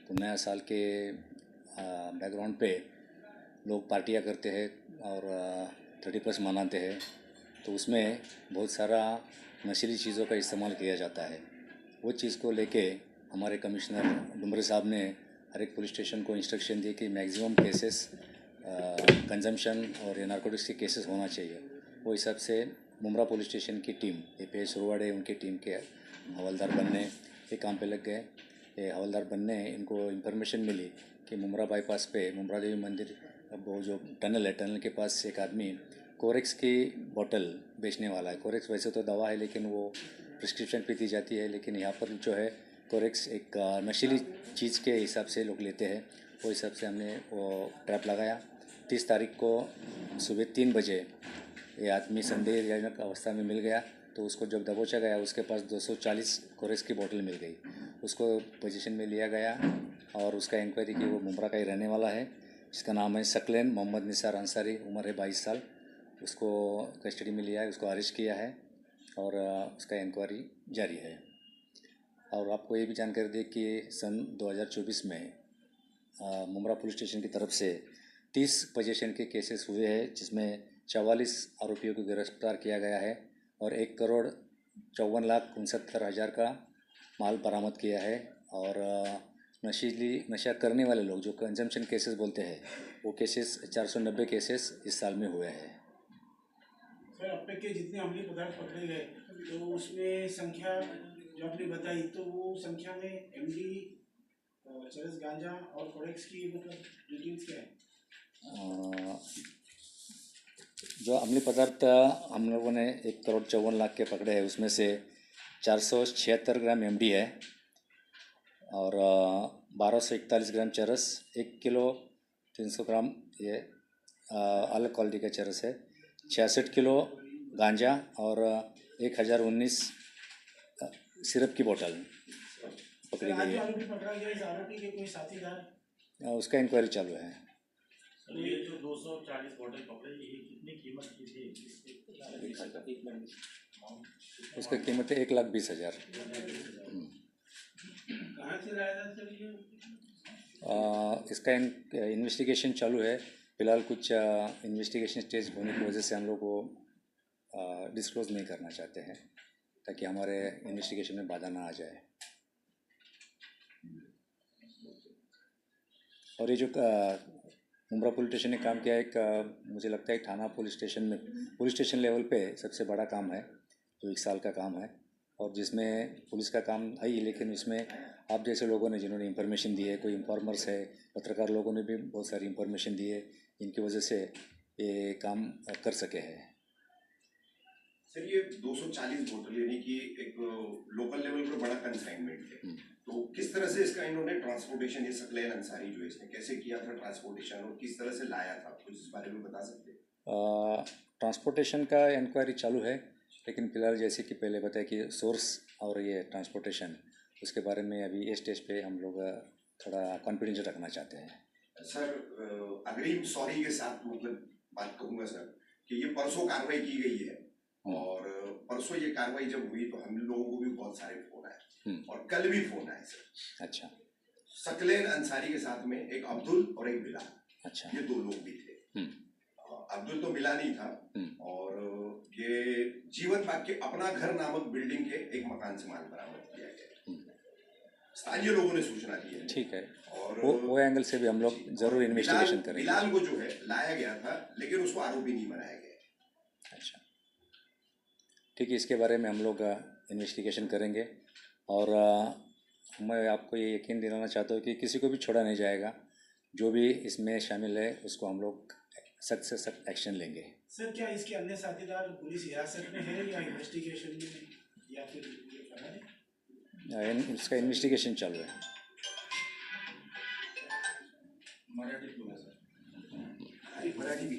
तो नया साल के बैकग्राउंड पे लोग पार्टियां करते हैं और 31 मनाते हैं। तो उसमें बहुत सारा नशीली चीज़ों का इस्तेमाल किया जाता है। वो चीज़ को लेके हमारे कमिश्नर डुमरे साहब ने हर एक पुलिस स्टेशन को इंस्ट्रक्शन दी कि मैक्सिमम केसेस कंजम्पशन और नारकोटिक्स के केसेस होना चाहिए। वो हिसाब से मुमरा पुलिस स्टेशन की टीम, ये सुरवाड़े उनकी टीम के हवलदार बनने ये काम पे लग गए। ये हवलदार बनने इनको इन्फॉर्मेशन मिली कि मुमरा बाईपास पे मुमरा देवी मंदिर, वो जो टनल है, टनल के पास एक आदमी कोरेक्स की बोतल बेचने वाला है। कोरेक्स वैसे तो दवा है लेकिन वो प्रिस्क्रिप्शन पे दी जाती है, लेकिन यहाँ पर जो है कोरेक्स एक नशीली चीज़ के हिसाब से लोग लेते हैं। वो हिसाब से हमने वो ट्रैप लगाया। 30 तारीख को सुबह 3 बजे ये आदमी संदेहजनक अवस्था में मिल गया। तो उसको जब दबोचा गया उसके पास 240 कोरेक्स की बोतल मिल गई। उसको पोजीशन में लिया गया और उसका इंक्वायरी की। वो मुमरा का ही रहने वाला है, जिसका नाम है सकलेन मोहम्मद निसार अंसारी, उम्र है 22 साल। उसको कस्टडी में लिया है, उसको अरेस्ट किया है और उसका इंक्वायरी जारी है। और आपको ये भी जानकारी दें कि सन 2024 में मुमरा पुलिस स्टेशन की तरफ से 30 पोजीशन के केसेस हुए हैं, जिसमें 44 आरोपियों को गिरफ्तार किया गया है और 1,54,69,000 का माल बरामद किया है। और नशा करने वाले लोग जो कंजम्पशन केसेस बोलते हैं, वो केसेस 490 केसेस इस साल में हुए हैं। सर, अब तक के जितने अमली पदार्थ पकड़े गए तो उसमें संख्या जो आपने बताई, तो वो संख्या में एमडी, चरस, गांजा और कोरेक्स की मतलब डिटेल्स क्या है? जो अमली पदार्थ हम लोगों ने 1,54,00,000 के पकड़े हैं, उसमें से 476 ग्राम एमडी है और 1241 ग्राम चरस, 1 किलो 300 ग्राम ये अलग क्वालिटी का चरस है, 66 किलो गांजा और 1019 सिरप की बोतल पकड़ी गई है। पकड़ा गया इस आरोपी के कोई साथीदार? उसका इंक्वायरी चालू है। ये जो 240 बोतल पकड़े, ये कितनी कीमत की थी? उसका कीमत है 1,20,000। कहाँ से लाया था सर ये? इसका इन्वेस्टिगेशन चालू है। फिलहाल कुछ इन्वेस्टिगेशन स्टेज होने की वजह से हम लोग को डिस्क्लोज नहीं करना चाहते हैं, ताकि हमारे इन्वेस्टिगेशन में बाधा ना आ जाए। और ये जो मुमरा पुलिस स्टेशन ने काम किया, एक मुझे लगता है थाना पुलिस स्टेशन लेवल पे सबसे बड़ा काम है, जो 1 साल का काम है और जिसमें पुलिस का काम है ही, लेकिन उसमें आप जैसे लोगों ने जिन्होंने इन्फॉर्मेशन दी है, कोई इन्फॉर्मर्स है, पत्रकार लोगों ने भी बहुत सारी इन्फॉर्मेशन दी है, इनकी वजह से ये काम कर सके हैं। सर, ये 240 बोतल यानी कि एक लोकल लेवल पर बड़ा कंसाइनमेंट है, तो किस तरह से इसका इन्होंने ट्रांसपोर्टेशन, ये सकलेन अंसारी जो है, इसने कैसे किया था ट्रांसपोर्टेशन और किस तरह से लाया था, कुछ इस बारे में बता सकते हैं? ट्रांसपोर्टेशन का इंक्वायरी चालू है, लेकिन फिलहाल जैसे कि पहले बताया कि सोर्स और ये ट्रांसपोर्टेशन, उसके बारे में अभी ये स्टेज पे हम लोग थोड़ा कॉन्फिडेंस रखना चाहते हैं। सर, अग्रिम सॉरी के साथ मतलब बात कहूँगा सर कि ये परसों कार्रवाई की गई है और परसों ये कार्रवाई जब हुई तो हम लोगों को भी बहुत सारे फोन आए और कल भी फोन आए सर। अच्छा। सकलेन अंसारी के साथ में एक अब्दुल और एक बिलाल, अच्छा, ये 2 लोग भी थे। अब्दुल तो मिला नहीं था और ये जीवन बाग के अपना घर नामक बिल्डिंग के एक मकान से माल बरामद किया गया। स्थानीय लोगों ने सूचना दी है। ठीक है, और वो एंगल से भी हम लोग जरूर इन्वेस्टिगेशन करेंगे। बिलाल को जो है लाया गया था, लेकिन उसको आरोपी नहीं बनाया गया। अच्छा, ठीक है, इसके बारे में हम लोग इन्वेस्टिगेशन करेंगे और मैं आपको ये यकीन दिलाना चाहता हूँ कि किसी को भी छोड़ा नहीं जाएगा। जो भी इसमें शामिल है उसको हम लोग सख्त से सख्त एक्शन लेंगे। सर, क्या इसके अन्य साथीदार पुलिस हिरासत में है या इन्वेस्टिगेशन में या फिर फरार है? इसका इन्वेस्टिगेशन चालू है। मराठी बोला सर, मराठी भी